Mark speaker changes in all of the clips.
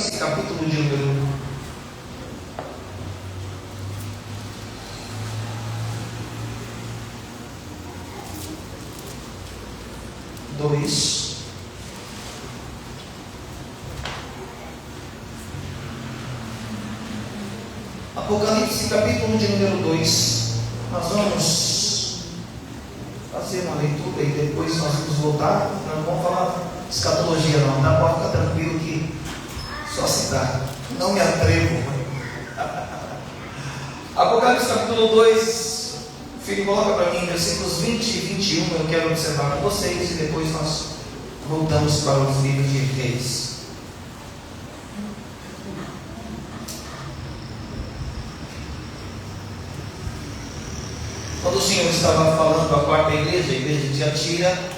Speaker 1: Apocalipse, capítulo de número 2. Apocalipse, capítulo de número 2. Nós vamos fazer uma leitura e depois nós vamos voltar. Não vamos falar de escatologia, não. Dá para ficar tranquilo que só citar. Não me atrevo. Apocalipse, capítulo 2. Filho, coloca para mim versículos 20 e 21. Eu quero observar com vocês e depois nós voltamos para os livros de Reis. Quando o Senhor estava falando da quarta igreja, a igreja de Tiatira,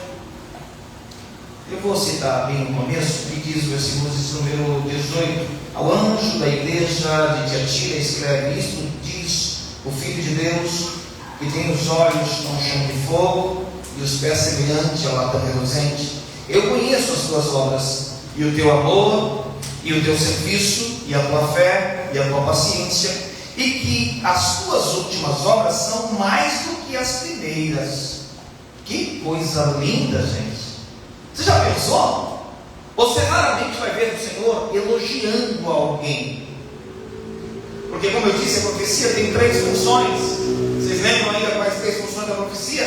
Speaker 1: eu vou citar bem no começo, que diz o versículo número 18: ao anjo da igreja de Tiatira escreve isto, diz o Filho de Deus, que tem os olhos como chama de fogo e os pés semelhantes ao latão reluzente. Eu conheço as tuas obras, e o teu amor, e o teu serviço, e a tua fé, e a tua paciência, e que as tuas últimas obras são mais do que as primeiras. Que coisa linda, gente! Você já pensou? Você raramente vai ver o Senhor elogiando alguém, porque, como eu disse, a profecia tem 3 funções. Vocês lembram ainda quais 3 funções da profecia?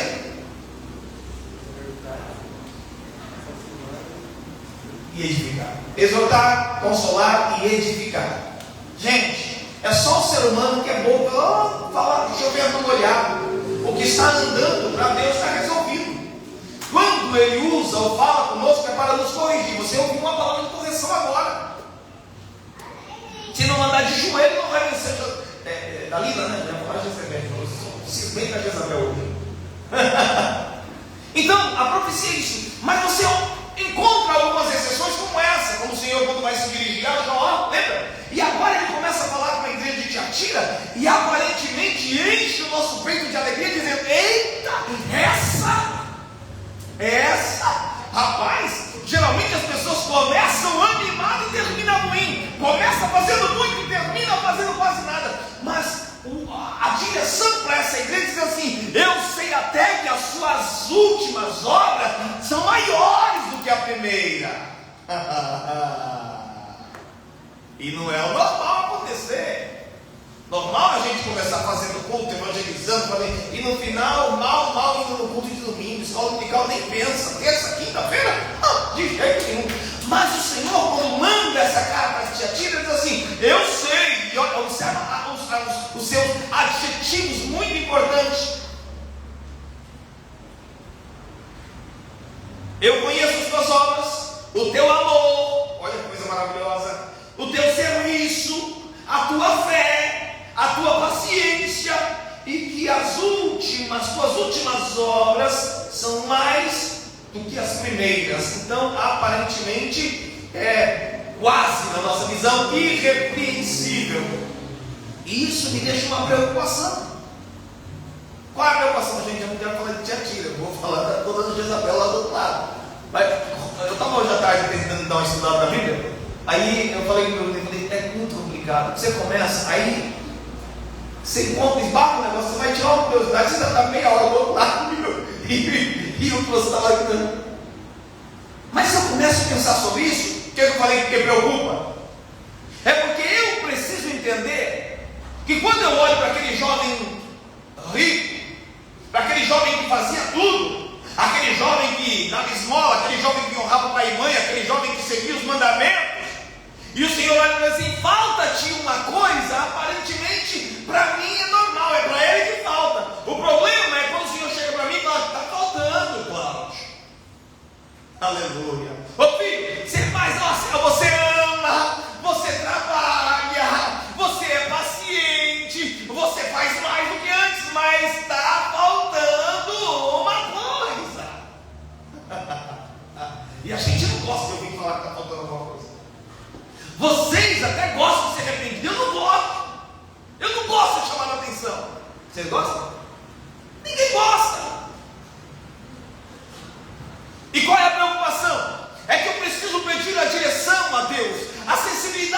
Speaker 1: E edificar. Exortar, consolar e edificar. Gente, é só o ser humano que é bom para falar, deixa eu ver a olhar. O que está andando para Deus está resolvido. Quando Ele usa ou fala conosco é para nos corrigir. Você ouviu uma palavra de correção agora. Se não andar de joelho, não vai vencer. Dalila, né? Já falar Jezabel. Cismei com a Jezabel hoje. Então, a profecia é isso. Mas você encontra algumas exceções como essa, como o Senhor, quando vai se dirigir a Jó, lembra? E agora ele começa a falar com a igreja de Tiatira e aparentemente enche o nosso peito de alegria, dizendo: eita, essa, rapaz, geralmente as pessoas começam animadas e terminam ruim, começa fazendo muito e termina fazendo quase nada. Mas a direção para essa igreja diz assim: eu sei até que as suas últimas obras são maiores do que a primeira. E não é o normal acontecer. Normal a gente começar fazendo culto, evangelizando, e no final, mal indo no culto de domingo, escola dominical nem pensa. Terça, quinta-feira? De jeito nenhum. Mas o Senhor, quando manda essa carta para Tiatira, diz assim: eu sei, e olha, observa os seus adjetivos muito importantes. Eu conheço as tuas obras, o teu amor, olha que coisa maravilhosa, o teu serviço, a tua fé, a tua paciência, e que as tuas últimas obras são mais do que as primeiras. Então, aparentemente, é quase, na nossa visão, irrepreensível. E isso me deixa uma preocupação. Qual é a preocupação, gente? Eu não quero falar de Tiatira, eu vou falar toda de Jezabel lá do outro lado. Mas eu estava hoje à tarde tentando dar uma estudada na Bíblia. Aí eu falei, é muito complicado. Você começa, aí você encontra, esbarra o negócio, você vai tirar uma curiosidade, você já está meia hora do outro lado, e o que você estava aqui. Mas se eu começo a pensar sobre isso, o que eu falei que preocupa? É porque eu preciso entender que quando eu olho para aquele jovem rico, para aquele jovem que fazia tudo, aquele jovem que dava esmola, aquele jovem que honrava pai e mãe, aquele jovem que seguia os mandamentos, e o Senhor olha para assim: falta-te uma coisa, aparentemente para mim é normal, é para ele que falta. O problema é quando o Senhor chega para mim e fala: está faltando, Cláudio. Aleluia. Ô filho, você faz, você ama, você trabalha, você é paciente, você faz mais do que antes, mas está faltando uma coisa. E a gente não gosta de ouvir falar que está faltando alguma coisa. Vocês até gostam de ser arrependidos. Eu não gosto. Eu não gosto de chamar a atenção. Vocês gostam? Ninguém gosta. E qual é a preocupação? É que eu preciso pedir a direção a Deus, a sensibilidade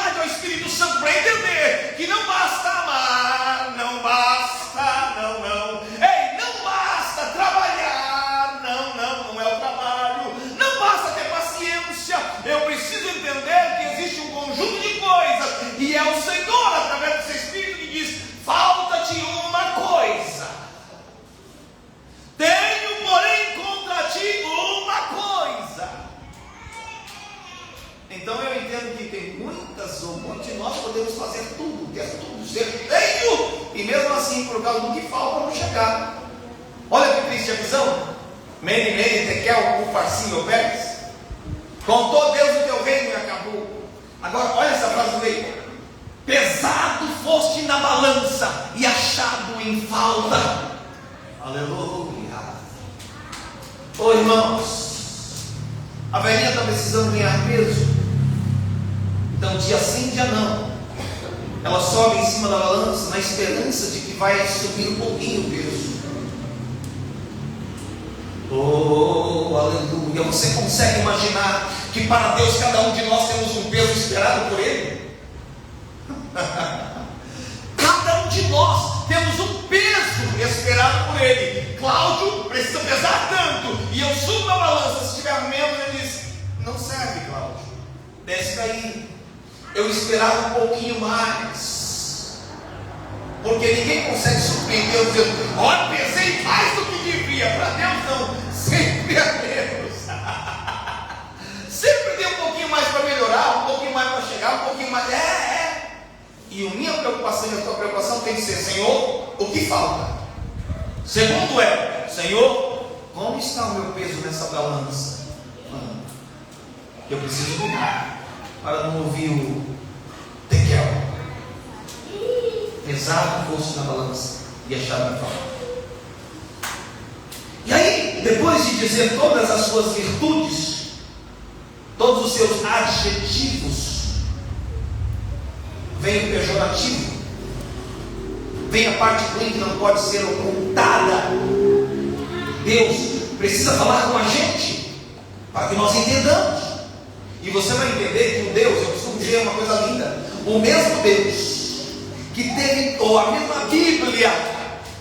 Speaker 1: assim por causa do que falta não chegar. Olha que triste a visão. Mene, mene, tekel, ufarsim, meu pés. Contou Deus o teu reino e acabou. Agora, olha essa frase do meio. Pesado foste na balança e achado em falta. Aleluia. Ô irmãos, a velhinha está precisando ganhar peso. Então dia sim, dia não, ela sobe em cima da balança na esperança de que vai subir um pouquinho o peso. Oh, aleluia. Você consegue imaginar que para Deus cada um de nós temos um peso esperado por Ele? Cada um de nós temos um peso esperado por Ele. Cláudio precisa pesar tanto, e eu subo na balança, se estiver menos, ele diz: não serve, Cláudio, desce daí. Eu esperava um pouquinho mais, porque ninguém consegue surpreender Deus dizendo: olha, pesei mais do que devia. Para Deus não, sempre é menos. Sempre tem um pouquinho mais para melhorar, um pouquinho mais para chegar, um pouquinho mais. E a minha preocupação e a tua preocupação tem que ser: Senhor, o que falta? Segundo Senhor, como está o meu peso nessa balança? Eu preciso cuidar para não ouvir o tekel. Pesado fosse na balança e achar me falta. E aí, depois de dizer todas as suas virtudes, todos os seus adjetivos, vem o pejorativo, vem a parte ruim que não pode ser ocultada. Deus precisa falar com a gente para que nós entendamos. E você vai entender que o Deus, eu costumo dizer uma coisa linda: o mesmo Deus que teve, ou a mesma Bíblia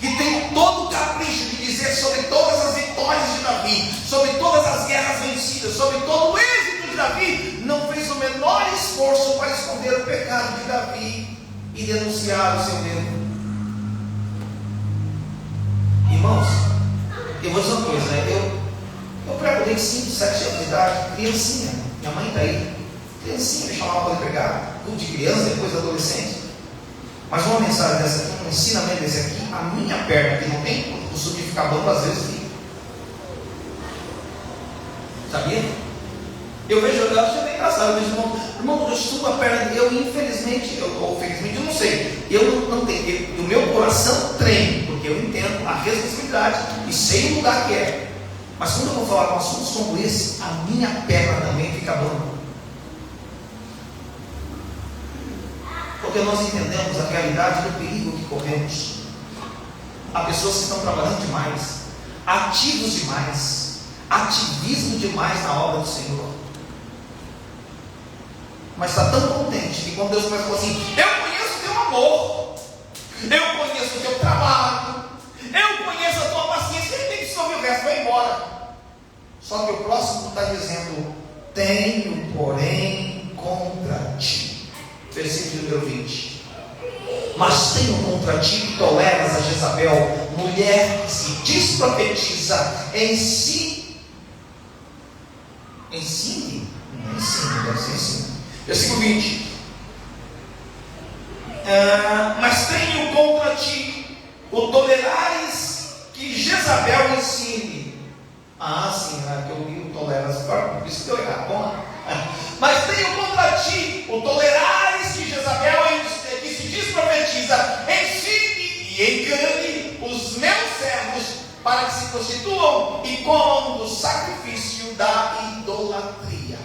Speaker 1: que tem todo o capricho de dizer sobre todas as vitórias de Davi, sobre todas as guerras vencidas, sobre todo o êxito de Davi, não fez o menor esforço para esconder o pecado de Davi e denunciar o seu erro. Irmãos, eu vou dizer uma coisa, eu prego desde 5, 7 anos de idade, criancinha, minha mãe está aí, criancinha, me chamava para pregar, tudo de criança, depois adolescente. Mas uma mensagem dessa aqui, um ensinamento desse aqui, a minha perna, que não tem o subficador, às vezes fica. Sabia? Eu vejo, eu acho bem engraçado, eu vejo, irmão, eu subo a perna, infelizmente, ou felizmente, eu não sei, eu não tenho, o meu coração treme, porque eu entendo a responsabilidade e sei o lugar que é. Mas quando eu vou falar com assuntos como esse, a minha perna também fica dura. Porque nós entendemos a realidade do perigo que corremos. Há pessoas que estão trabalhando demais, ativos demais, ativismo demais na obra do Senhor, mas está tão contente que quando Deus começa a falar assim: eu conheço o teu amor, eu conheço o teu trabalho, eu conheço a tua paciência, ele tem que se ouvir o resto, vai embora. Só que o próximo está dizendo: tenho porém contra ti. Versículo número 20. Mas tenho contra ti que toleras a Jezabel, mulher que se desprofetiza, ensine, deve ser ensine. Versículo 20. Mas tenho contra ti o tolerares que Jezabel ensine. Sim, que eu li o toleras, por isso que eu errado. Bom, mas tenho contra ti o tolerares que Jezabel que se desprofetiza, ensine e engane os meus servos para que se prostituam e comam do sacrifício da idolatria.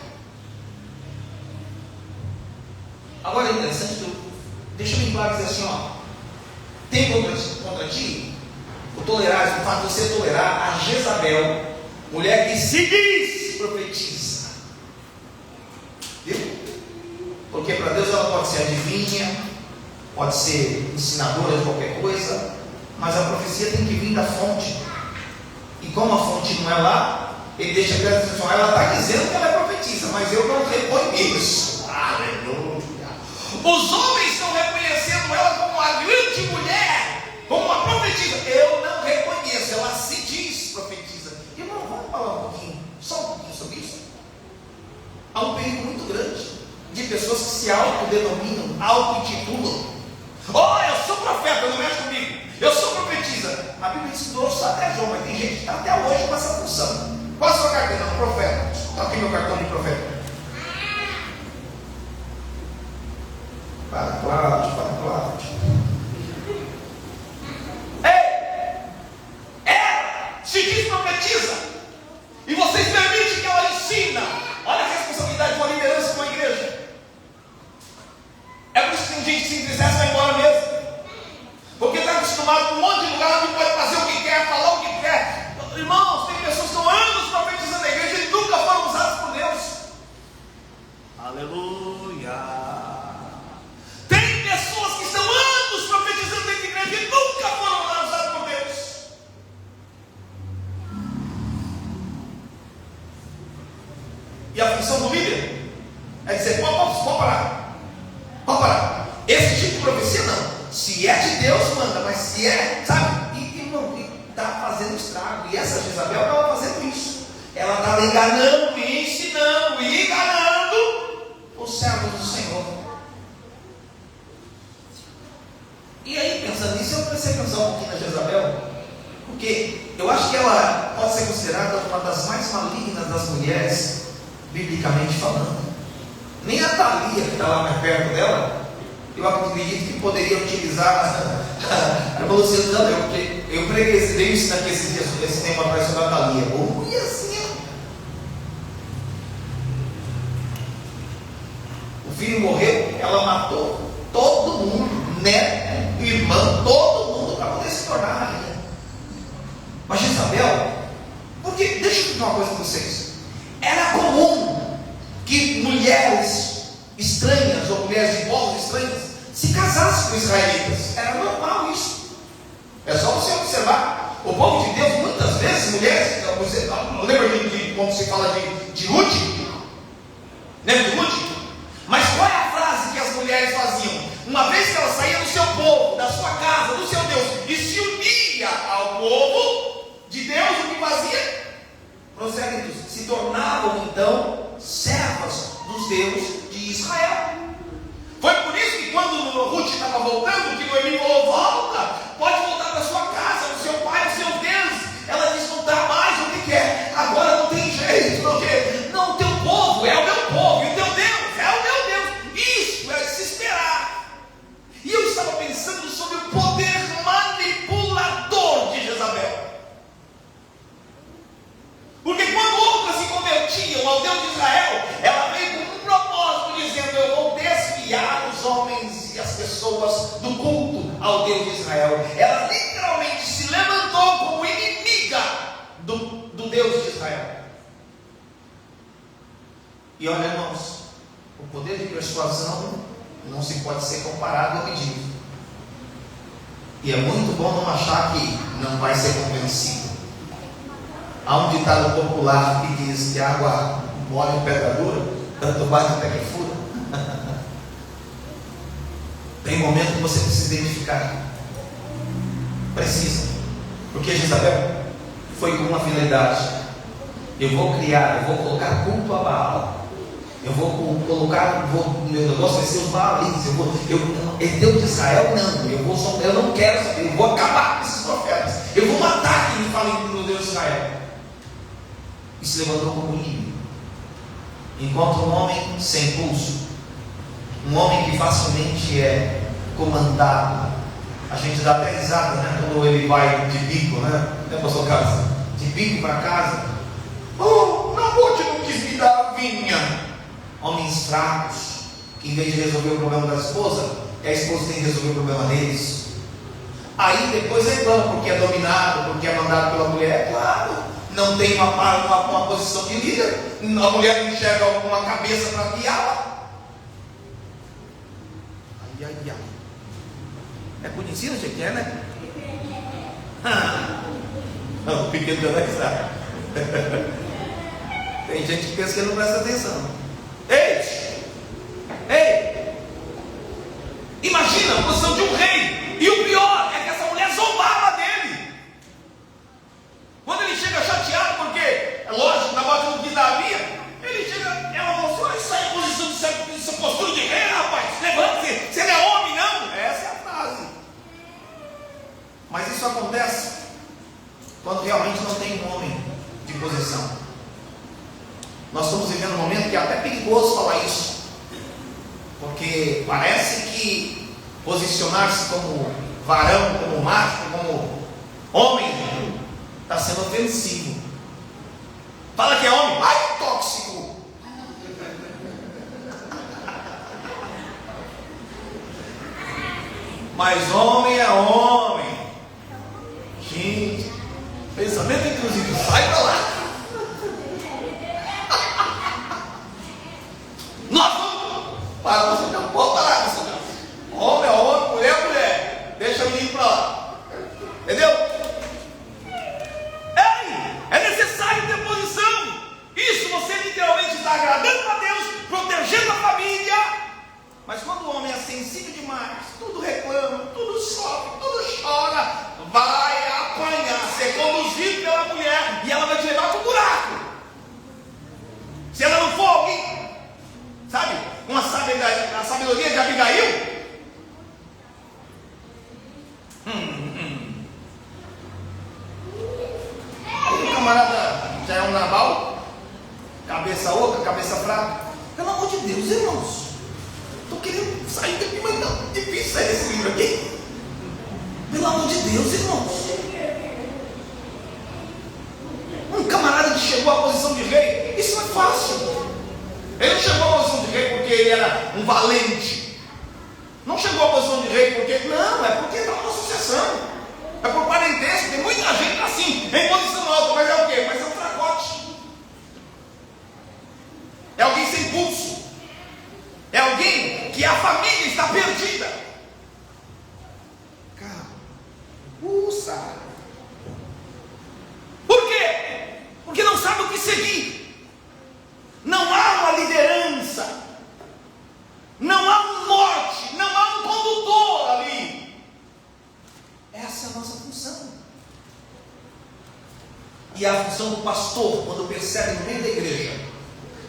Speaker 1: Agora é interessante, deixa eu bem claro dizer assim, tem contra ti o tolerares, o fato de você tolerar a Jezabel, mulher que se diz profetiza. Viu? Porque para Deus ela pode ser adivinha, pode ser ensinadora de qualquer coisa, mas a profecia tem que vir da fonte. E como a fonte não é lá, ele deixa claro que ela está dizendo que ela é profetisa, mas eu não reconheço. Aleluia! Os homens estão reconhecendo ela como uma grande mulher, como uma profetisa. Eu não reconheço, ela se diz profetisa. Irmão, vamos falar um pouquinho, só um pouquinho sobre isso. Há um perigo muito grande de pessoas que se autodenominam, auto-intitulam. Eu sou profeta, não mexe comigo. Eu sou profetisa. A Bíblia diz que trouxe até João, mas tem gente que está até hoje com essa função. Qual a sua carteira? Não, profeta. Está aqui meu cartão de profeta. Para. Ei! Ela se diz profetiza. E vocês permitem que ela ensina. Olha a responsabilidade de uma liderança de uma igreja. É por isso que tem gente que se entristece e vai embora mesmo. Porque está acostumado com um monte de lugar onde pode fazer o que quer, falar o que quer. Irmãos, tem pessoas que estão anos profetizando na igreja e nunca foram usadas por Deus. Aleluia. Tem pessoas que estão anos profetizando dentro da igreja e nunca foram usadas por Deus. E a função do líder é dizer: pode parar. Esse tipo de profecia não. Se é de Deus, manda, mas se é, sabe? E está fazendo estrago. E essa Jezabel estava fazendo isso. Ela estava enganando e ensinando e enganando os servos do Senhor. E aí, pensando nisso, eu comecei a pensar um pouquinho na Jezabel, porque eu acho que ela pode ser considerada uma das mais malignas das mulheres, biblicamente falando. Nem a Thalia, que está lá mais perto dela, eu acredito que poderia utilizar a irmã Luciana. Eu preguei isso aqui esse tempo atrás sobre a Thalia. Ui, assim, o filho morreu, ela matou todo mundo, neto, irmã, todo mundo, para poder se tornar rainha. Mas Jezabel, porque, deixa eu explicar uma coisa para vocês. Era comum que mulheres estranhas ou mulheres de povos estranhos se casassem com israelitas. Era normal isso. É só você observar. O povo de Deus, muitas vezes, mulheres, lembra de quando se fala de Ruth? Lembra de Ruth? Mas qual é a frase que as mulheres faziam? Uma vez que ela saía do seu povo, da sua casa, do seu Deus, e se unia ao povo de Deus, o que fazia? Prosélitos. Se tornavam então servas dos deuses de Israel. Foi por isso que quando Ruth estava voltando, que Noemi falou: volta, pode voltar para sua casa, o seu pai, os seus deuses. Ela disse: não dá mais, o que quer? Agora não tem jeito, porque não, o teu povo é o meu povo, e o teu Deus é o meu Deus. Isso é de se esperar. E eu estava pensando sobre o poder manipulador de Jezabel. Porque quando outras se convertiam ao Deus de Israel, ela veio com um propósito, dizendo: eu vou desviar os homens e as pessoas do culto ao Deus de Israel. Ela literalmente se levantou como inimiga do Deus de Israel. E olha, irmãos, o poder de persuasão não se pode ser comparado a pedido. E é muito bom não achar que não vai ser convencido. Há um ditado popular que diz que a água mole em pedra dura, tanto bate até que fura. Tem momento que você precisa identificar. Precisa. Porque Jezabel foi com uma finalidade: eu vou colocar culto a Baal. Eu vou colocar, meu negócio vai ser os Baalites. Deus de Israel, não. Eu não quero saber. Eu vou acabar com esses profetas. Eu vou matar quem fala no Deus de Israel. E se levantou como inimigo. Encontra um homem sem pulso, um homem que facilmente é comandado. A gente dá até risada, né? Quando ele vai de bico, né? Pastor Carlos? De bico para casa. Oh, Nabote não quis me dar a vinha. Homens fracos, que em vez de resolver o problema da esposa, a esposa tem que resolver o problema deles. Aí depois reclama porque é dominado, porque é mandado pela mulher. Claro, não tem uma posição de líder. A mulher não enxerga uma cabeça para guiá-la. Ai. É conhecido, você quer, né? O pequeno deu risada. Tem gente que pensa que não presta atenção. Ei! Imagina a posição de um rei. E o pior é que essa mulher zombava dele. Quando ele chega chateado, porque é lógico, Nabote não quis dar a via, ele chega, ela falou assim: olha, isso aí é posição de sua postura de rei, rapaz. Levante-se, você não é homem, não. Essa é a frase. Mas perigoso falar isso, porque parece que posicionar-se como varão, como macho, como homem, está sendo ofensivo. Fala que é homem, ai, tóxico. Mas homem é homem. Gente, pensamento inclusive, sai pra lá. Nós vamos para você, não pode parar. Homem é homem, mulher é mulher. Deixa o menino pra lá. Entendeu? Ei, é necessário ter posição. Isso você literalmente está agradando a Deus, protegendo a família. Mas quando o homem é sensível demais, tudo reclama, tudo sofre, tudo chora, vai apanhar, ser conduzido pela mulher e ela vai te levar para o buraco. Se ela não for alguém, sabe, com a sabedoria de Abigail. Aí o camarada já é um Nabal, cabeça oca, cabeça fraca. Pelo amor de Deus, irmãos. Estou querendo sair daqui, mas não, difícil sair desse livro aqui. Pelo amor de Deus, irmãos. Um camarada que chegou à posição de rei, isso não é fácil. Ele não chegou à posição de rei porque ele era um valente. Não chegou à posição de rei porque, não, é porque estava na sucessão. É por parentesco, tem muita gente assim, em posição alta, mas é o quê? Mas é um fracote. É alguém sem pulso. É alguém que a família está perdida. Sabe? Por quê? Porque não sabe o que seguir. Não há uma liderança. Não há um norte. Não há um condutor ali. Essa é a nossa função. E a função do pastor, quando percebe no meio da igreja,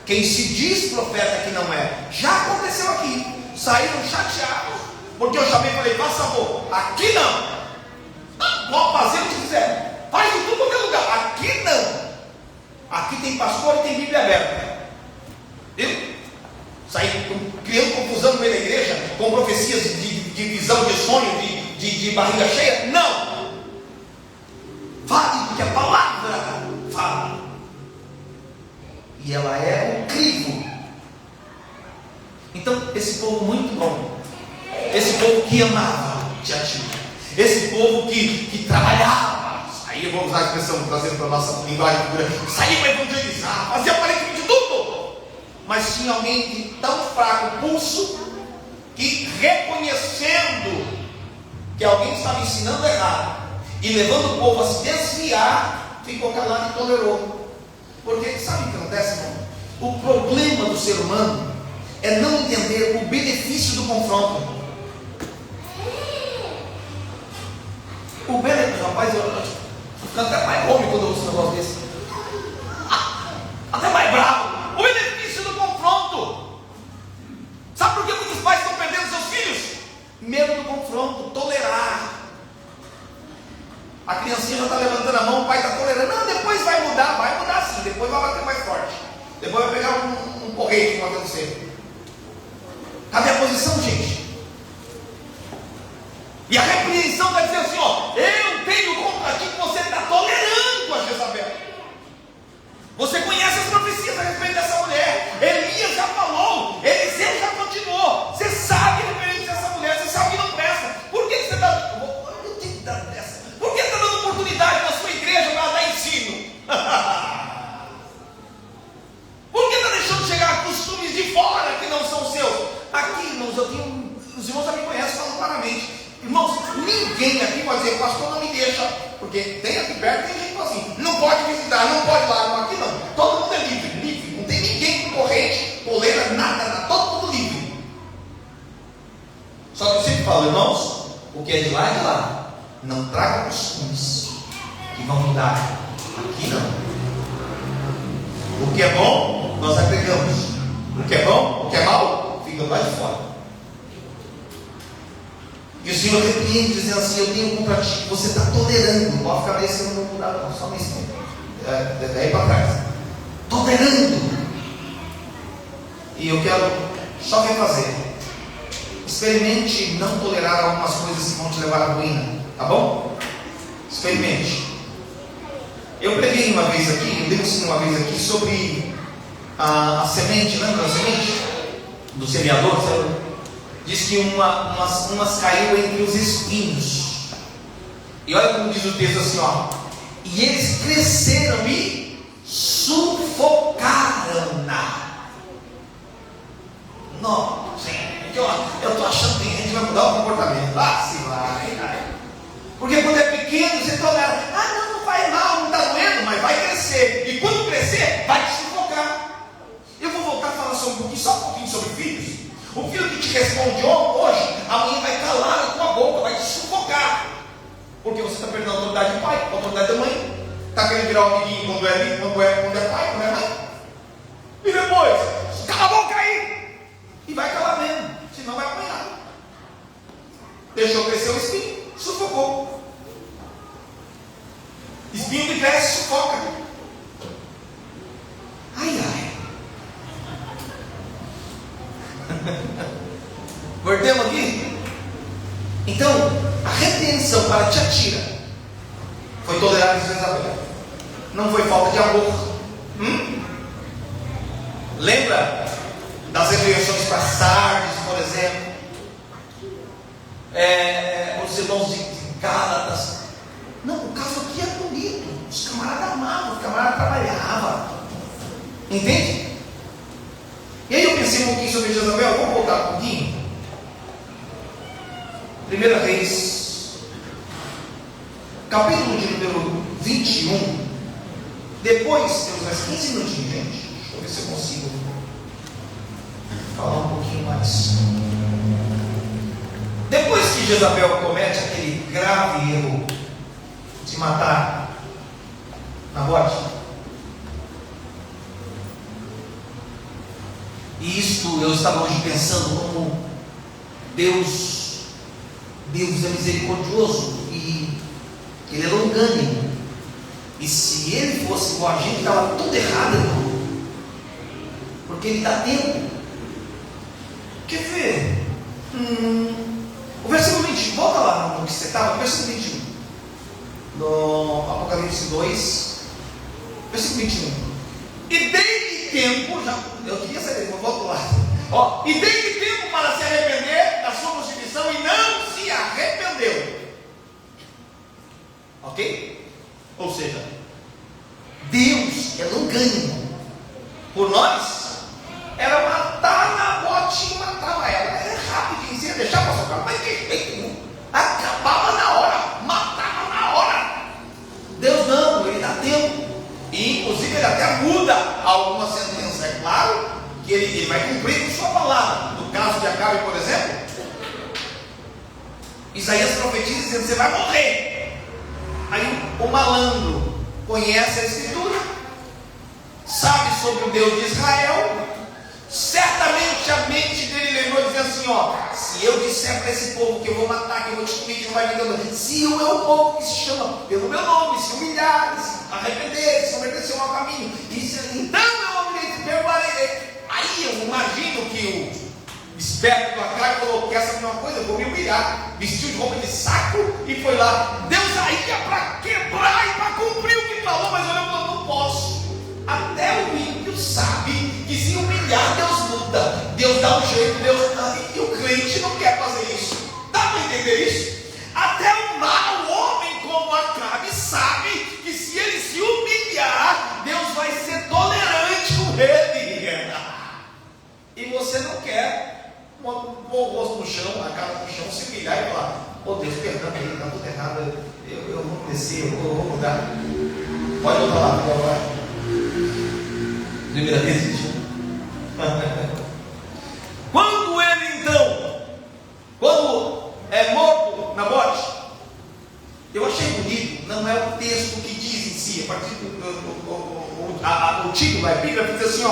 Speaker 1: quem se diz profeta que não é. Já aconteceu aqui. Saíram chateados, porque eu chamei e falei, faça favor, aqui não. Pode fazer o que quiser. Faz em tudo qualquer lugar. Aqui não. Aqui tem pastor e tem Bíblia aberta. Viu? Saí criando confusão no meio da igreja, com profecias de visão, de sonho, de barriga cheia. Não. Fale, porque a palavra fala. E ela é um crivo. Então, esse povo muito bom, esse povo que amava Tiatira, esse povo que trabalhava, aí eu vou usar a expressão trazendo para a nossa linguagem, saía para evangelizar, fazia aparentemente tudo, mas tinha alguém tão fraco, pulso, que reconhecendo que alguém estava ensinando errado e levando o povo a se desviar, ficou calado e tolerou. Porque sabe o que acontece, irmão? O problema do ser humano é não entender o benefício do confronto. O benefício, rapaz, eu fico até mais homem quando eu ouço um negócio desse. Até mais bravo. O benefício do confronto. Sabe por que muitos pais estão perdendo seus filhos? Medo do confronto, tolerar. A criancinha já está levantando a mão, o pai está tolerando. Não, depois vai mudar sim, depois vai bater mais forte. Depois vai pegar um porrete com você. Cadê a posição, gente? E a repreensão vai dizer assim, ó, eu tenho contra ti que você está tolerando a Jezabel. Você conhece as profecias a respeito dessa mulher. Elias já falou, Eliseu já continuou. Você sabe referente a essa mulher, você sabe que não presta. Por que você está... Por que está dando oportunidade na sua igreja para dar ensino? Por que está deixando chegar costumes de fora que não são seus? Aqui, irmãos, os irmãos já me conhecem, falam claramente. Irmãos, ninguém aqui pode dizer, pastor, não me deixa. Porque tem aqui perto, tem gente que fala assim, não pode visitar, não pode lá, não, aqui não. Todo mundo é livre. Não tem ninguém com corrente, coleira, nada, todo mundo livre. Só que eu sempre falo, irmãos, o que é de lá é de lá. Não traga costumes que vão mudar. Aqui não. O que é bom, nós agregamos. O que é bom, o que é mal, fica lá de fora. E o Senhor repreende, dizendo assim, eu tenho contra ti, você está tolerando. Não pode ficar bem, eu não vou mudar, não, só nesse tempo. Daí para trás. Tolerando. E eu quero só refazer. Experimente não tolerar algumas coisas que vão te levar à ruína, tá bom? Experimente. Eu preguei uma vez aqui, eu dei uma vez aqui sobre a semente, lembra da semente? Do semeador, sabe? Diz que umas caiu entre os espinhos. E olha como diz o texto assim, ó. E eles cresceram e sufocaram-na. Não, gente, eu estou achando que a gente vai mudar o comportamento. Ah, se vai. Porque quando é pequeno, você tolera. Não faz mal, não está doendo, mas vai crescer. E quando crescer, vai te sufocar. Eu vou voltar a falar só um pouquinho sobre filhos. O filho que te responde hoje, amanhã vai calar a tua boca, vai te sufocar. Porque você está perdendo a autoridade de pai, a autoridade da mãe. Está querendo virar um amiguinho quando é pai, quando é mãe. E depois, cala a boca aí! E vai calar mesmo, senão vai apanhar. Deixou crescer o espinho, sufocou. Espinho que cresce, sufoca. Ai. Voltemos aqui. Então, a repreensão para Tiatira foi tolerada de Jezabel. Não foi falta de amor. Lembra das repreensões para Sardes, por exemplo? Os irmãos de Gálatas. Não, o caso aqui é bonito. Os camaradas amavam, os camaradas trabalhavam. Entende? E aí eu pensei um pouquinho sobre Jezabel. Vamos voltar um pouquinho. 1 Reis, capítulo de número 21. Depois, temos mais 15 minutinhos, gente. Deixa eu ver se eu consigo falar um pouquinho mais. Depois que Jezabel comete aquele grave erro de matar Nabote, e isto eu estava hoje pensando como Deus é misericordioso e Ele é longânimo. E se Ele fosse igual a gente, estava tudo errado, irmão. Porque Ele dá tempo. Quer ver? O versículo 20, volta lá no que você estava, versículo 21. No Apocalipse 2, versículo 21. E dei-lhe tempo, eu queria saber, mas volto lá. E dei-lhe tempo para se arrepender da sua prostituição e não se arrependeu. Ok? Ou seja, Deus é longânimo. Por nós, era matar Nabote e matava ela. Era rapidinho, você ia deixar para socar, mas de jeito nenhum. Acabava na hora, matava na hora. Deus não, Ele dá tempo. E inclusive Ele até muda alguma sentença. É claro que ele vai cumprir com sua palavra. No caso de Acabe, por exemplo, Isaías profetiza dizendo: você vai morrer. Aí o malandro conhece a Escritura, sabe sobre o Deus de Israel. Certamente a mente dele lembrou dizendo assim: se eu disser para esse povo que eu vou matar, que eu vou destruir, que não vai me dando, se o meu povo que se chama pelo meu nome se humilhar, se arrepender, se obedecer ao mau caminho, então eu ouvirei e perdoarei. Aí eu imagino que o esperto do Acabe falou: quer saber uma coisa? Eu vou me humilhar. Vestiu de roupa de saco e foi lá. Deus saía para quebrar e para cumprir o que falou, mas olha, eu não posso. Até o ímpio sabe que se humilhar, Deus muda. Deus dá um jeito, e o crente não quer fazer isso. Dá para entender isso? Até o mau homem como Acabe sabe que se ele se humilhar, Deus vai ser tolerante com ele. E você não quer pôr o rosto no chão, a cara no chão, se humilhar e falar: Deus, perdão aí, está tudo errado, eu vou descer, eu vou mudar. Pode botar lá, por favor. Primeira vez. Quando ele então, quando é morto Nabote, eu achei bonito, não é o texto que diz em si, a partir o título da Bíblia diz assim: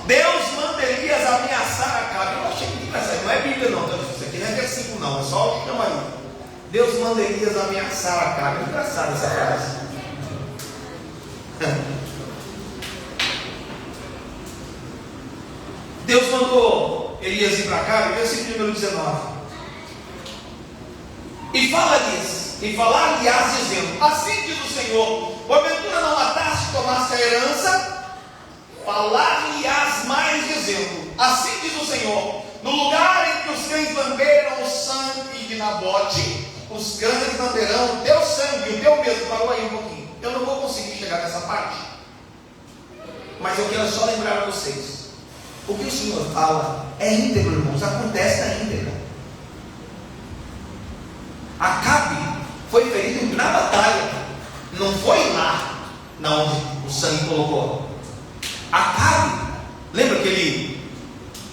Speaker 1: Deus manda Elias ameaçar Acabe. Eu achei que não é Bíblia não, isso aqui não é versículo não, é só o que chama ali. Deus manda Elias ameaçar Acabe. É engraçada essa frase. Deus mandou Elias ir para cá, versículo número 19. E falar-lhe-ás dizendo: assim diz o Senhor, porventura não mataste e tomaste a herança? Falar-lhe-ás mais dizendo: assim diz o Senhor, no lugar em que os cães lamberam o sangue de Nabote, os cães lamberão o teu sangue, o teu mesmo. Parou aí um pouquinho, eu não vou conseguir chegar nessa parte, mas eu quero só lembrar a vocês, o que o Senhor fala é íntegro, irmãos, acontece na íntegra. Acabe foi ferido na batalha, não foi lá onde o sangue colocou. Acabe, lembra que ele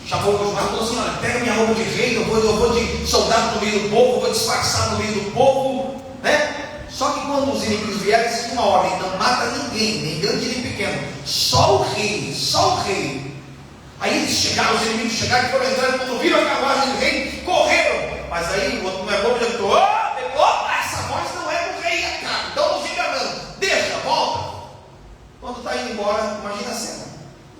Speaker 1: chamou o Joás e falou assim: olha, pega minha roupa de rei, eu vou de soldado no meio do povo, eu vou disfarçar no meio do povo, né? Só que quando os inimigos vierem, eles tinham uma ordem: não mata ninguém, nem grande nem pequeno, só o rei. Aí eles chegaram, os inimigos chegaram e foram entrando, quando viram a carruagem do rei, correram. Mas aí o outro não é bobo, já gritou: opa, essa voz não é do rei, cara, estão nos enganando, deixa, volta. Quando está indo embora, imagina a cena,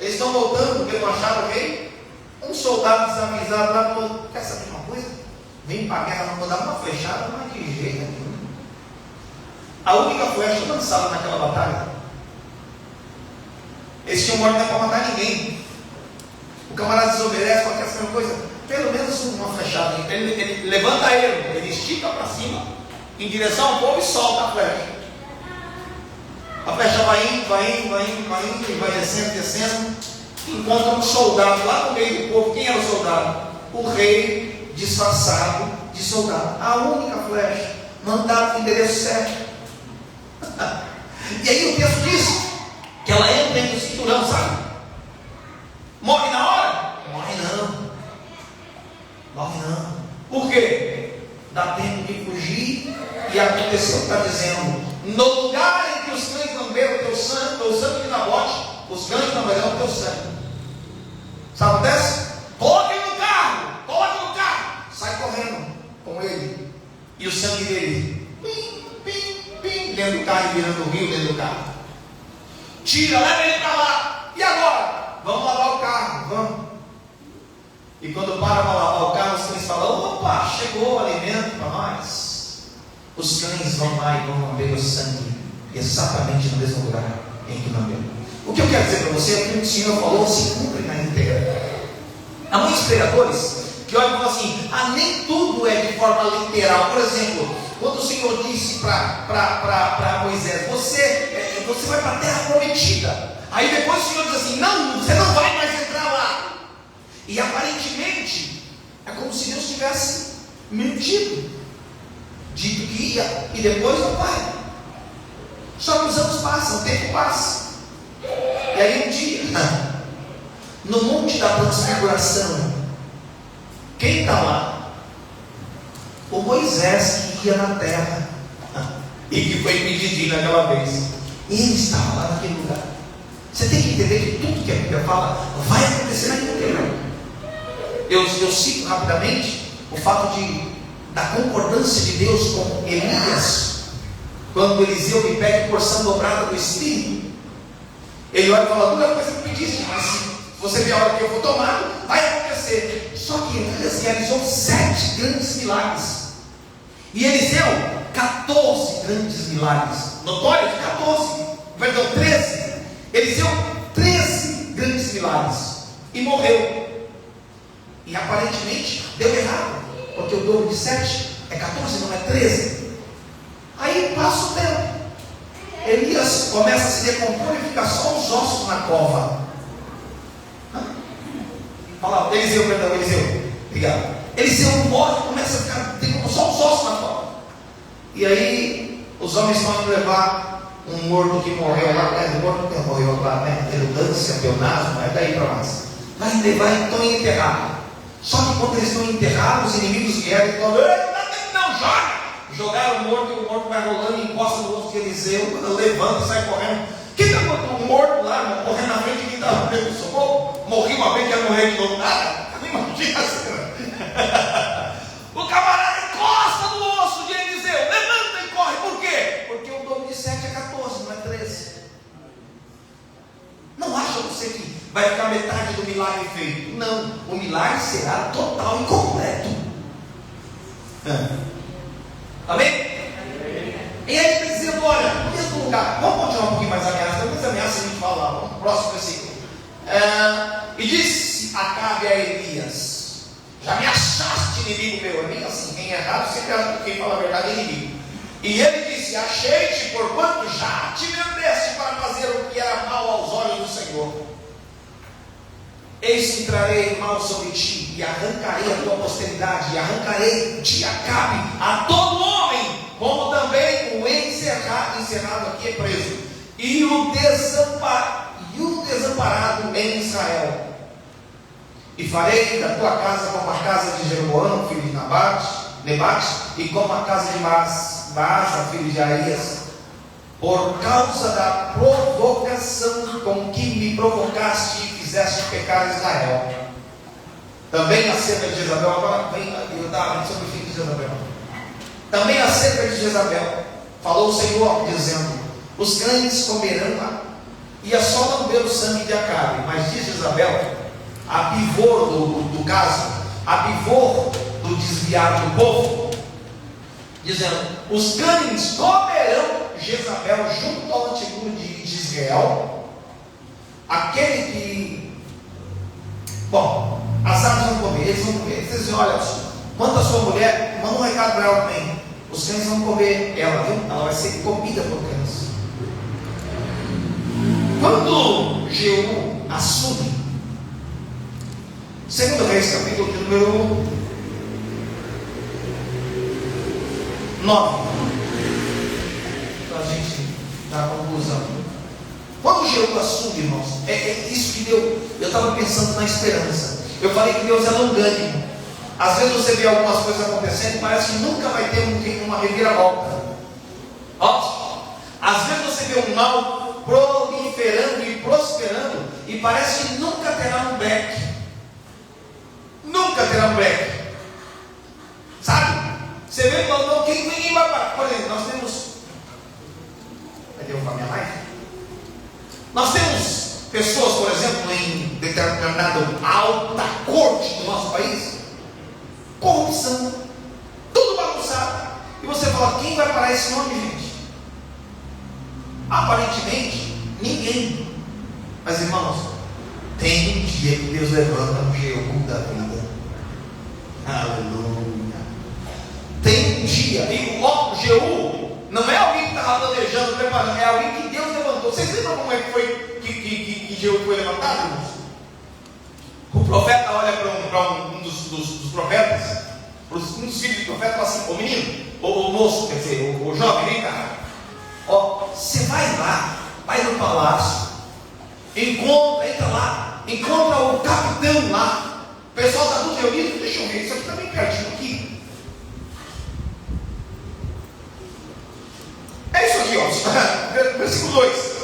Speaker 1: eles estão voltando porque não acharam o rei. Um soldado desavisado lá falou: quer saber de uma coisa? Vem para a guerra, não vou dar uma flechada, mas de jeito nenhum. A única flecha lançada naquela batalha, eles tinham ordem para matar ninguém. O camarada desobedece, fala: quer saber uma coisa? Pelo menos uma flechada. Ele levanta ele estica para cima, em direção ao povo, e solta a flecha. A flecha vai indo, e vai descendo. Encontra um soldado lá no meio do povo. Quem era o soldado? O rei disfarçado de soldado. A única flecha, mandado no endereço certo. E aí o texto diz que ela entra dentro do cinturão, sabe? Morre na hora? Morre não. Por quê? Dá tempo de fugir. E aconteceu o que está dizendo: no lugar em que os cães lamberam o teu sangue de Nabote, os cães lamberão o teu sangue. Sabe o que acontece? Coloque no carro, sai correndo com ele, e o sangue dele, pim, dentro do carro, e virando o rio dentro do carro. Tira, leva ele para lá. E agora? Vamos lavar o carro, vamos. E quando para lavar o carro, os cães falam: opa, chegou o alimento para nós. Os cães vão lá e vão lamber o sangue exatamente no mesmo lugar em que lambeu. O que eu quero dizer para você é que o Senhor falou se cumpre na íntegra. Há muitos pregadores que olham e falam assim: nem tudo é de forma literal. Por exemplo, quando o Senhor disse para Moisés: você vai para a terra prometida. Aí depois o Senhor diz assim: não, você não vai mais entrar lá. E aparentemente é como se Deus tivesse mentido, dito que ia e depois não vai. Só que os anos passam, o tempo passa. E aí um dia, no Monte da Transfiguração, quem está lá? O Moisés, que ia na terra e que foi pedidinho naquela vez. Ele estava lá naquele lugar. Você tem que entender que tudo que a Bíblia fala vai acontecer naquele lugar. Eu cito rapidamente o fato da concordância de Deus com Elias, quando Eliseu lhe pede porção dobrada do Espírito. Ele olha e fala: tudo é coisa que me pediste, mas se você vê a hora que eu vou tomar, vai acontecer. Só que Elias realizou 7 grandes milagres, e Eliseu 14 grandes milagres. Notório de 13. Eliseu 13 grandes milagres, e morreu. E aparentemente deu errado, porque o dobro de 7 é 14, não é 13. Aí passa o tempo, Elias começa a se decompor e fica só os ossos na cova. Fala, Eliseu, obrigado. Eliseu morre, começa a ficar só os ossos na cova. E aí os homens vão levar um morto que morreu lá, o morto que morreu lá, né? Redundância, pleonasmo, é daí para mais. Vai levar então e enterrar. Só que quando eles estão enterrados, os inimigos vieram e falam: não, joga! Jogaram o morto, e o morto vai rolando e encosta no rosto de Eliseu. Levanta e sai correndo. Quem está o morto lá, correndo na frente de quem estava pedindo socorro? Morri uma vez, quer morrer de novo. Nada. Imagina a cena. O camarada encosta no osso de Eliseu, levanta e corre. Por quê? Porque o dobro de 7 é 14, não é 13. Não acha você que vai ficar metade do milagre feito? Não. O milagre será total e completo. Amém? E aí ele dizendo, olha, no mesmo lugar, vamos continuar um pouquinho mais ameaça, depois ameaça a gente fala, no próximo versículo. E disse Acabe a Elias: já me achaste inimigo meu. É bem assim, quem é errado sempre acha que quem fala a verdade é inimigo. E ele disse: achei-te, porquanto já te vendeste para fazer o que era mal aos olhos do Senhor. Eis que trarei mal sobre ti, e arrancarei a tua posteridade, e arrancarei de Acabe a todo homem, como também o encerrado aqui é preso, e o desamparado em Israel. E farei da tua casa como a casa de Jeroboão, filho de Nebate, e como a casa de Baasa, filho de Aías, por causa da provocação com que me provocaste e fizeste pecar Israel. Também acerca de Jezabel, agora vem eu dar sobre o filho de Jezabel. Também acerca de Jezabel, falou o Senhor, dizendo: os cães comerão e só não beber o sangue de Acabe. Mas diz Jezabel, a pivô do caso, a pivô do desviar do povo, dizendo: os cães comerão Jezabel junto ao antigo de Israel, aquele que, bom, as aves vão comer, eles vão comer. Vocês dizem: olha, quanto a sua mulher, manda um recado para ela também, os cães vão comer ela, viu? Ela vai ser comida por cães. Quando Jeú assume, 2 Reis, capítulo de número 9, para a gente dar a conclusão. Quando Jeú assume, irmãos, é isso que deu. Eu estava pensando na esperança. Eu falei que Deus é longânimo. Às vezes você vê algumas coisas acontecendo e parece que nunca vai ter uma reviravolta. Às vezes você vê um mal proliferando e prosperando e parece que nunca terá um break. Nunca terá um break. Sabe? Você vê que ninguém vai parar. Por exemplo, nós temos. Vai derrubar minha live? Nós temos pessoas, por exemplo, em determinada alta corte do nosso país, corrupção, tudo bagunçado. E você fala: quem vai parar esse nome, gente? Aparentemente, ninguém. Mas, irmãos, tem um dia que Deus levanta um Jeú da vida. Aleluia. Tem um dia, e o Jeú não é alguém que estava planejando, preparando, é alguém que Deus levantou. Vocês lembram como é que foi que Jeú foi levantado, irmãos? O profeta olha para um dos profetas, um dos filhos do profeta, e fala assim: ô menino, o moço, quer dizer, o jovem, vem cá. Você vai lá, vai no palácio, entra lá, encontra o capitão lá. O pessoal está tudo reunido. Deixa eu ver, isso aqui está bem pertinho aqui. É isso aqui, ó. Versículo 2.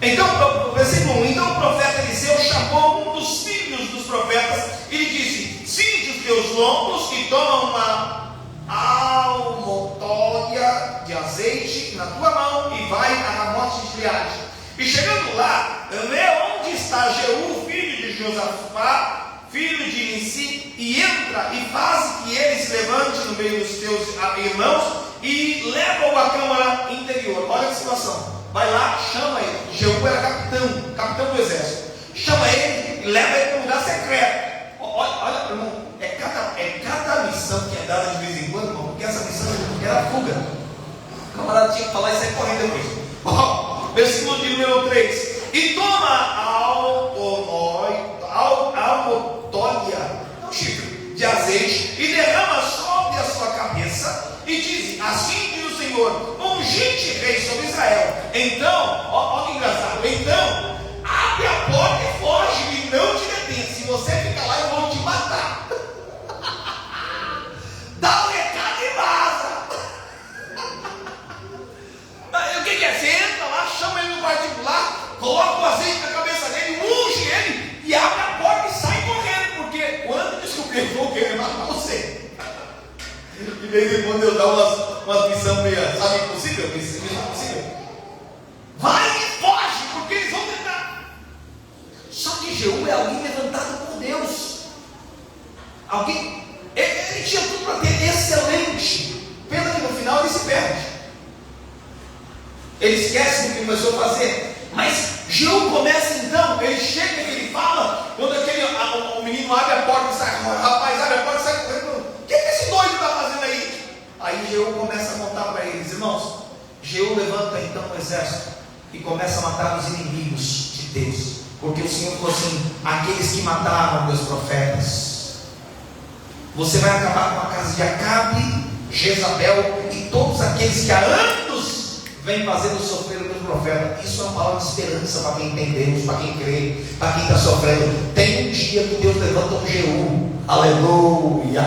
Speaker 1: Então, versículo 1. Então o profeta Eliseu chamou um dos filhos dos profetas e lhe disse: cinge os teus lombos e toma uma almotória de azeite na tua mão e vai a Ramote de Gileade. E chegando lá, vê onde está Jeú, filho de Josafá, filho de Nissi, e entra e faz que ele se levante no meio dos teus irmãos e leva-o à câmara interior. Olha a situação. Vai lá, chama ele. Jeú era capitão do exército. Chama ele e leva ele para um lugar secreto. Olha, irmão, é cada missão que é dada de vez em quando, irmão, porque essa missão era fuga. O camarada tinha que falar e sair correndo depois. Versículo de número 3. E toma a almotória, um chifre de azeite, e derrama sobre a sua cabeça, e diz: assim diz o Senhor, ungite rei sobre Israel. Então, olha que engraçado, então abre a porta e foge, e não te detém. Se você ficar lá, eu vou te matar. Dá um recado e vaza. O que é? Você entra lá, chama ele no particular, coloca o azeite na cabeça dele, unge ele e abre a porta e sai correndo, porque quando descobrir que eu vou querer matar você. De vez em quando Deus dá umas missões meio, sabe, impossível? Missão impossível. Vai e foge, porque eles vão tentar. Só que Jeú é alguém levantado por Deus. Alguém, ele tinha tudo para ter excelente. Pena que no final ele se perde. Ele esquece do que começou a fazer. Mas Jeú começa então, ele chega e ele fala, quando o menino abre a porta e sai, rapaz, abre a porta e sai correndo. O que esse doido está fazendo aí? Aí Jeú começa a contar para eles, irmãos. Jeú levanta então o exército e começa a matar os inimigos de Deus. Porque o Senhor falou assim: aqueles que mataram meus profetas, você vai acabar com a casa de Acabe, Jezabel e todos aqueles que há anos vem fazendo sofrer o meu profeta. Isso é uma palavra de esperança para quem tem Deus, para quem crê, para quem está sofrendo. Tem um dia que Deus levanta um Jeú. Aleluia.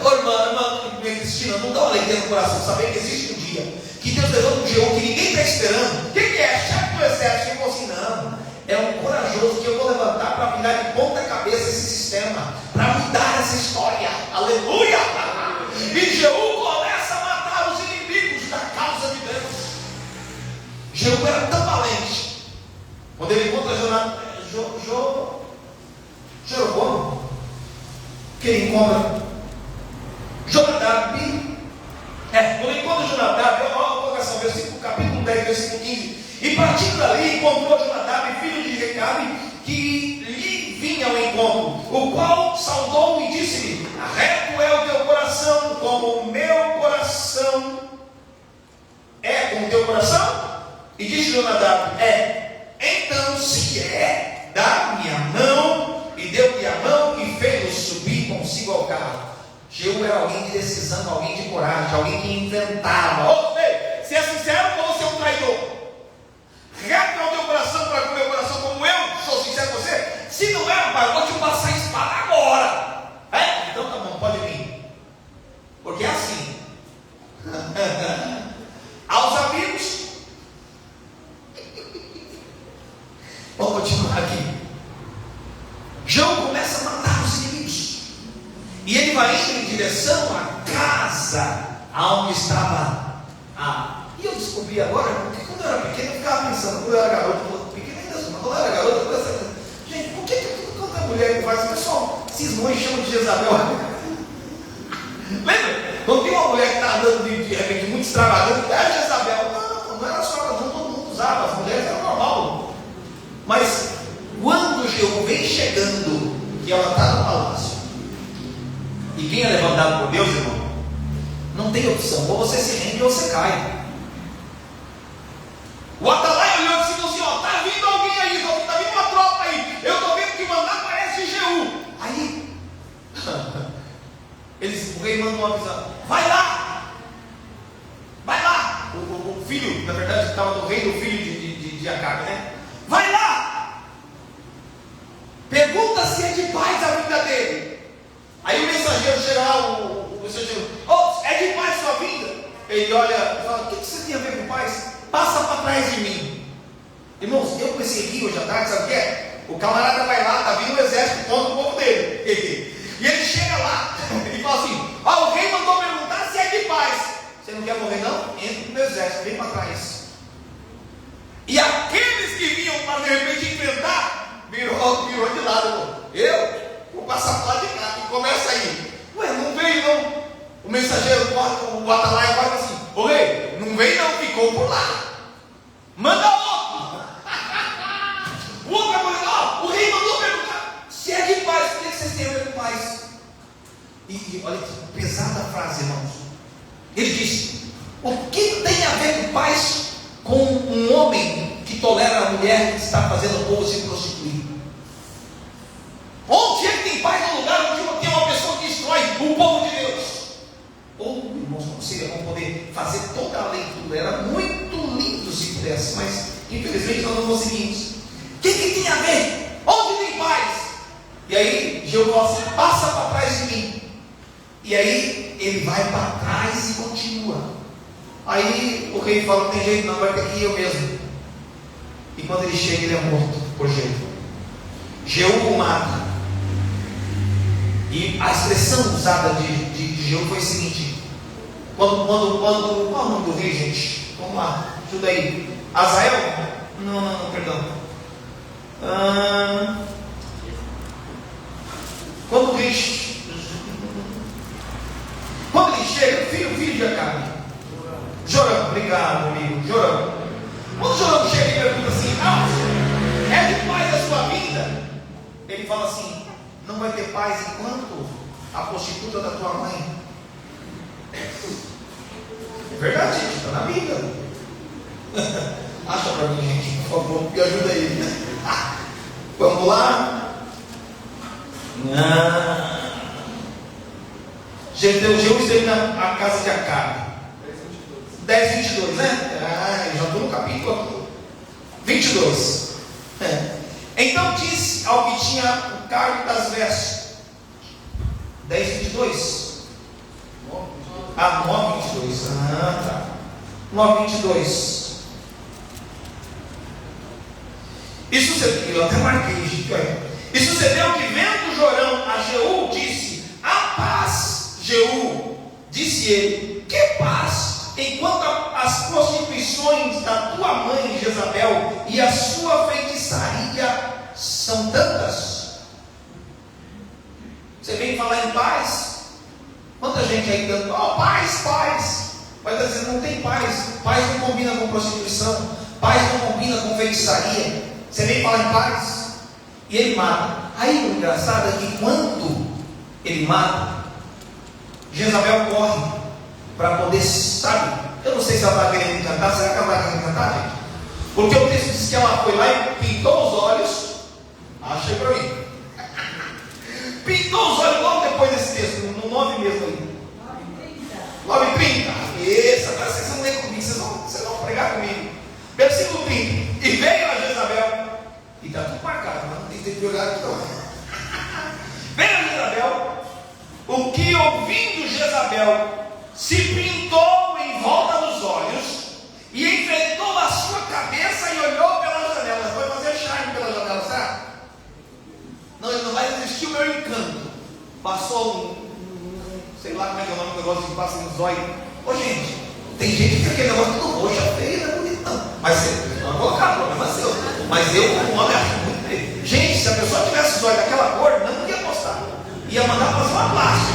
Speaker 1: Irmã Cristina, não dá uma alegria no coração saber que existe um dia que Deus levanta um Jeú que ninguém está esperando. O que é? Chefe do exército. Ele falou assim: não, é um corajoso que eu vou levantar para virar de ponta cabeça esse sistema, para mudar essa história. Aleluia. E Jeú começa a matar os inimigos da causa de Deus. Jeú era tão valente. Quando ele encontra Jeroboão, que ele encontra Jonadab. Quando ele encontra Jonadab, olha a colocação, capítulo 10, versículo 15. E partindo dali, encontrou Jonadab, filho de Recabe, que lhe vinha ao encontro, o qual saudou-me e disse-lhe: reto é o teu coração, como o meu coração é como o teu coração? E disse Jonadab: então se é, dá-me a mão. E deu-lhe a mão e fez-o subir consigo ao carro. Jeú era alguém de decisão, alguém de coragem, alguém que inventava. Se é sincero, ou você é um traidor? Reto é o teu coração para com o meu coração, como eu sou sincero com você? Se não é, rapaz, eu vou te passar a espada agora. Então tá bom, pode vir. Porque é assim. Aos amigos. Vamos continuar aqui. Jeú começa a matar os inimigos. E ele vai indo em direção à casa onde estava E eu descobri agora, porque quando eu era pequeno eu ficava pensando, quando eu era garoto, pequeno ainda assim, mas quando eu era garoto eu pensava, gente, por que tanta mulher que faz? O pessoal cismou e chama de Jezabel. Lembra? Quando tem uma mulher que está andando de repente muito extravagante, é Jezabel. Não era só ela, não, todo mundo usava, as mulheres eram normal. Mas quando Jeú vem chegando, que ela está no palácio, e quem é levantado por Deus, irmão, não tem opção, ou você se rende ou você cai. O Atalaia olhou e disse assim: está vindo alguém aí, está vindo uma tropa aí, eu estou vendo que mandar parece Jeú. Aí o rei mandou uma avisão: vai lá. O filho, na verdade estava do rei, do filho de Acabe, né? Vai lá, pergunta se é de paz a vinda dele. Aí o mensageiro chega lá, o mensageiro: é de paz sua vinda? Ele olha e fala: o que você tem a ver com paz? Passa para trás de mim. Irmãos, eu comecei aqui hoje à tarde, sabe o que é? O camarada vai lá, está vindo o exército contra o povo dele. E ele chega lá e fala assim: o rei mandou perguntar se é de paz. Você não quer morrer não? Entra no meu exército, vem para trás. E aqueles que vinham para de repente enfrentar, virou de lado. Eu vou passar para lá de cá. E começa aí. Não veio não. O mensageiro, o Atalaia vai assim: ô rei, não veio não, ficou por lá. Manda outro. O outro vai falar: o rei mandou perguntar se é de paz. O que vocês têm a ver com paz? E olha que pesada a frase, irmãos. Ele disse: o que tem a ver com paz com um homem que tolera a mulher que está fazendo o povo se prostituir? Onde é que tem paz no lugar onde tem uma pessoa que destrói o povo de Deus? Ou, irmãos, como seria bom poder fazer toda a leitura? Era muito lindo se pudesse, mas infelizmente nós não conseguimos. O que tem a ver? Onde tem paz? E aí Jeú fala assim: passa para trás de mim. E aí ele vai para trás e continua. Aí o rei fala: não tem jeito não, vai ter que ir eu mesmo. E quando ele chega, ele é morto por Jeú. Jeú o mata. E a expressão usada de Jeú foi a seguinte: qual é o nome do rei, gente? Vamos lá, ajuda aí. Azael? Não, perdão. Quando ele chega, filho de Acabe, Jorão, obrigado amigo, Jorão. Quando Jorão chega e pergunta assim: é de paz a sua vida? Ele fala assim: não vai ter paz enquanto a prostituta da tua mãe. É verdade, gente, está na Bíblia. Acha para mim, gente, por favor, me ajuda aí. Vamos lá. Jeú esteve na casa de Acabe. 10:22, né? Eu já estou no capítulo aqui. 22. Então disse ao que tinha o cargo das vestes. 10:22. 9:22. Tá. 9:22. E sucedeu, eu até marquei, gente, olha. E sucedeu que, vendo Jorão a Jeú, disse: a paz, Jeú. Disse ele: que paz? Enquanto as prostituições da tua mãe Jezabel e a sua feitiçaria são tantas. Você vem falar em paz? Quanta gente aí dando paz. Mas às vezes não tem paz. Paz não combina com prostituição. Paz não combina com feitiçaria. Você vem falar em paz e ele mata. Aí o engraçado é que quando ele mata, Jezabel corre para poder, sabe? Eu não sei se ela estava querendo cantar. Será que ela estava querendo cantar, gente? Porque o texto diz que ela foi lá e pintou os olhos. Achei para mim. Pintou os olhos logo depois desse texto, no 9 mesmo aí. 9:30. Isso, agora vocês vão ler comigo, vocês vão pregar comigo. Versículo 30. E veio a Jezabel. E está tudo marcado, mas não tem que olhar aqui não. Veio a Jezabel. O que ouvindo Jezabel se pintou em volta dos olhos e enfrentou a sua cabeça e olhou pela janela. Foi fazer charme pela janela, sabe? Não, ele não vai resistir o meu encanto. Passou sei lá como é que é o nome do negócio que passa no zóio. Ô gente, tem gente que aquele negócio tudo roxo, é feio, não é bonito não. Mas você não vai colocar, problema seu. Mas eu, como homem, acho muito feio. Gente, se a pessoa tivesse zóio daquela cor, não ia postar. Ia mandar fazer uma plástica.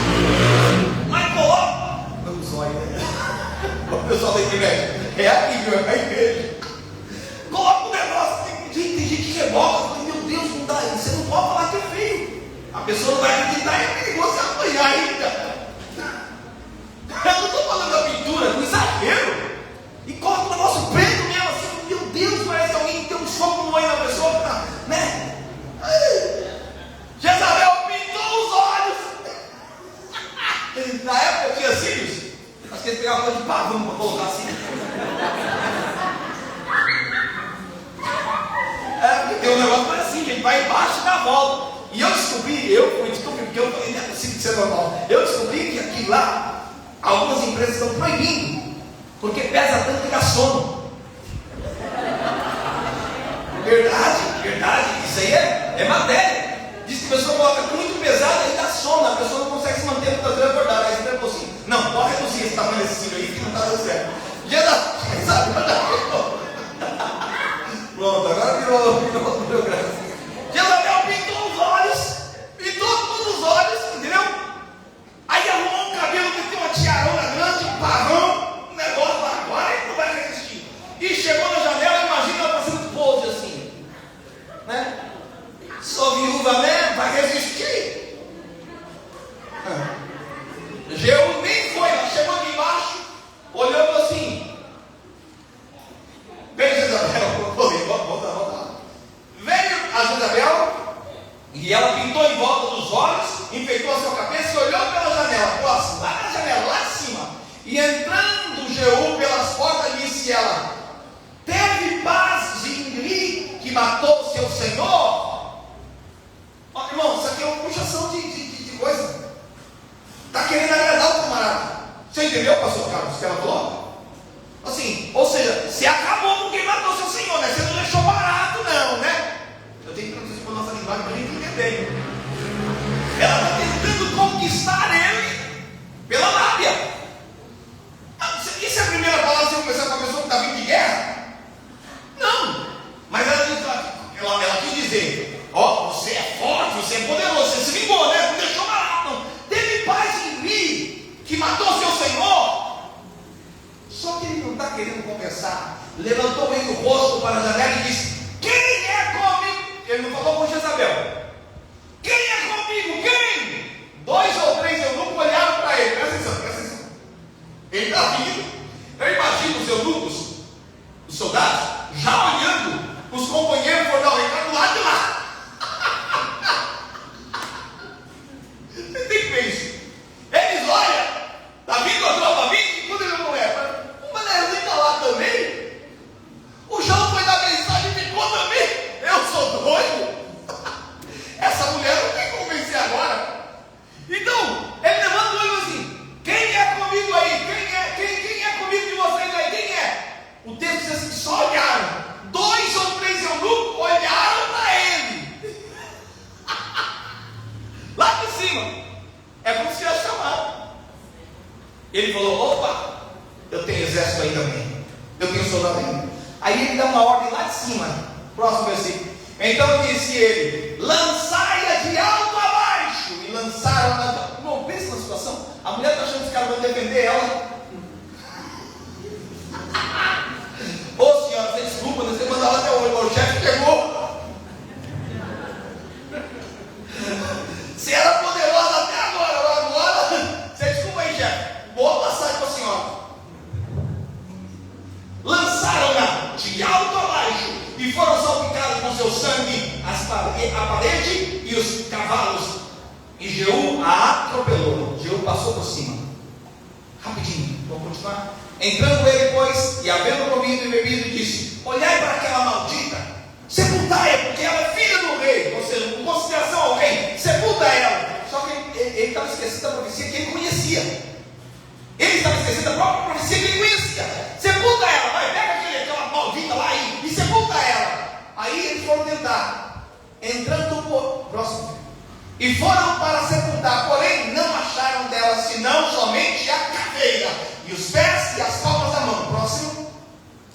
Speaker 1: Mas coloca meu zóio, né? O pessoal da internet, é aqui, meu, é a igreja. Coloca o negócio. Tem gente que reboca. Meu Deus, não dá. Você não pode falar que é feio. A pessoa não vai acreditar, é perigoso você apanhar ainda. Eu não estou falando da pintura, do exagero. E coloca um negócio preto mesmo assim. Meu Deus, parece que alguém tem um soco no olho da pessoa que está, né? Jezabel pintou os olhos. Na época tinha cílios. Acho que eles pegavam de pavão para colocar assim. Porque tem um negócio mais assim, gente, vai embaixo e dá a volta. E eu fui descobrir, porque eu falei, não é possível ser normal. Eu descobri que aqui lá, algumas empresas estão proibindo, porque pesa tanto que dá sono. Verdade, isso aí é matéria. Diz que a pessoa coloca muito pesado e dá sono, a pessoa não consegue se manter muitas vezes acordada. Aí você falou assim: não, pode reduzir esse tamanho desse cílio aí que não está dando certo. Pronto, agora virou programa. Jezabel pintou os olhos, pintou todos os olhos, entendeu? Aí arrumou um cabelo que tem uma tiarona grande, um pavão, um negócio lá, agora ele não vai resistir. E chegou na janela, imagina ela fazendo pose assim, né? Sou viúva mesmo, vai resistir. Jeú nem foi, ela chegou aqui embaixo, olhou e falou assim: veio Jezabel, volta. Veio a Jezabel e ela pintou em volta dos olhos, enfeitou a sua cabeça e olhou pela janela, próximo, lá na janela, lá de cima. E entrando Jeú pelas portas, disse ela: teve paz Zimri, que matou seu senhor? Ó, irmão, isso aqui é uma puxação de coisa. Está querendo agradar o camarada. Você entendeu, pastor Carlos, o que ela falou? Assim, ou seja, você acabou com quem matou seu senhor, né? Você não deixou barato não, né? Eu tenho que traduzir para a nossa linguagem para a gente entender. Ela está tentando conquistar ele pela lábia. E se a primeira palavra você começar com a pessoa que está vindo de guerra? Não. Mas ela quis dizer: ó, você é forte, você é poderoso, você se vingou, né? Não deixou exército ainda vem. Eu tenho soldado ainda. Aí ele dá uma ordem lá de cima. Próximo versículo. Então disse ele: lançai-a de alto a baixo. E lançaram-na. Irmão, pensa na situação. A mulher está achando que os caras vão defender ela. Ô senhora, você desculpa, você mandava até hoje. O chefe chegou. Se era poderosa até agora, você desculpa aí, chefe. Boa passagem para a senhora. Lançaram-na de alto a baixo e foram salpicados com seu sangue a parede e os cavalos. E Jeú a atropelou. Jeú passou por cima. Rapidinho, vamos continuar. Entrando ele, pois, e havendo comido e bebido, disse: olhai para aquela maldita, sepultai-a, porque ela é filha do rei. Ou seja, com consideração ao rei, sepulta ela. Só que ele estava esquecendo da profecia que ele conhecia. Ele estava esquecendo da própria profecia que ele conhecia. Sepulta ela, vai, pega aquela maldita lá e sepulta ela. Aí eles foram tentar, entrando por próximo, e foram para sepultar, porém não acharam dela senão somente a caveira, e os pés e as palmas da mão. Próximo.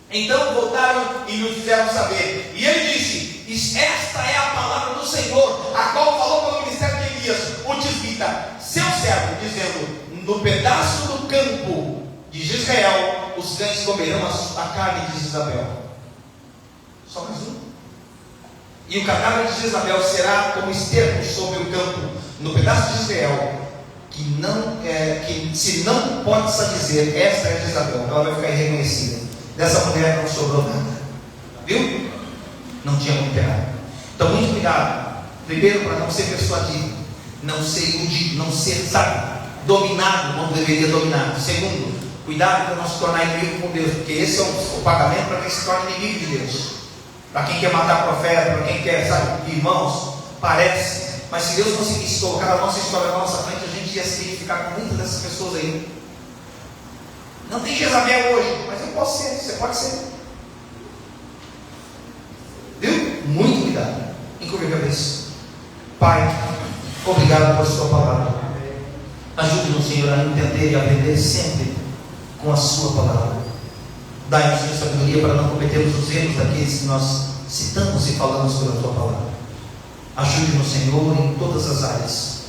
Speaker 1: Então voltaram e nos fizeram saber. E ele disse: esta é a palavra do Senhor, a qual falou pelo ministério de Elias, o tisbita, seu servo, dizendo: no pedaço do campo de Israel os cães comerão a carne de Jezabel. Só mais um. E o cadáver de Jezabel será como esterco sobre o campo, no pedaço de Israel, que se não pode-se dizer esta é Jezabel, ela vai ficar irreconhecida. Dessa mulher não sobrou nada. Viu? Não tinha muito errado. Então, muito cuidado. Primeiro, para não ser persuadido, não ser iludido, não ser, dominado como deveria dominar. Segundo, cuidado para não se tornar inimigo com Deus, porque esse é o pagamento para quem se torna inimigo de Deus. Para quem quer matar profeta, para quem quer, irmãos, parece. Mas se Deus conseguisse colocar a nossa história na nossa frente, a gente ia se identificar com muitas dessas pessoas aí. Não tem Jezabel hoje, mas eu posso ser, você pode ser. Viu? Muito cuidado. Encurva a cabeça. Pai, obrigado por sua palavra. Ajude-nos, Senhor, a entender e aprender sempre com a sua palavra. Dai-nos, Senhor, sabedoria para não cometermos os erros daqueles que nós citamos e falamos pela tua palavra. Ajude-nos, Senhor, em todas as áreas.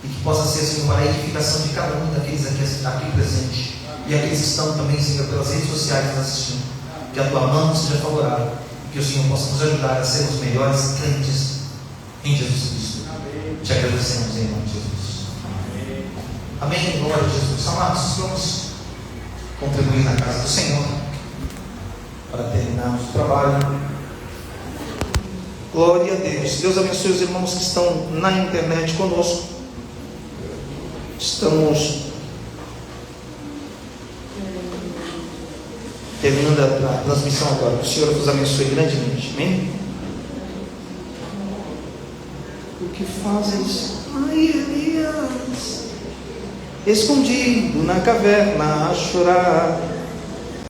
Speaker 1: E que possa ser, Senhor, para a edificação de cada um daqueles aqui presentes. E aqueles que estão também, Senhor, pelas redes sociais nos assistindo. Que a tua mão seja favorável. E que o Senhor possa nos ajudar a sermos melhores crentes em Jesus Cristo. Amém. Te agradecemos em nome de Jesus. Amém. Amém. Glória a Jesus. Amados, vamos contribuir na casa do Senhor para terminarmos o trabalho. Glória a Deus. Deus abençoe os irmãos que estão na internet conosco. Estamos terminando a transmissão agora. O Senhor vos abençoe grandemente. Amém? O que fazes, ai Elias, escondido na caverna a chorar?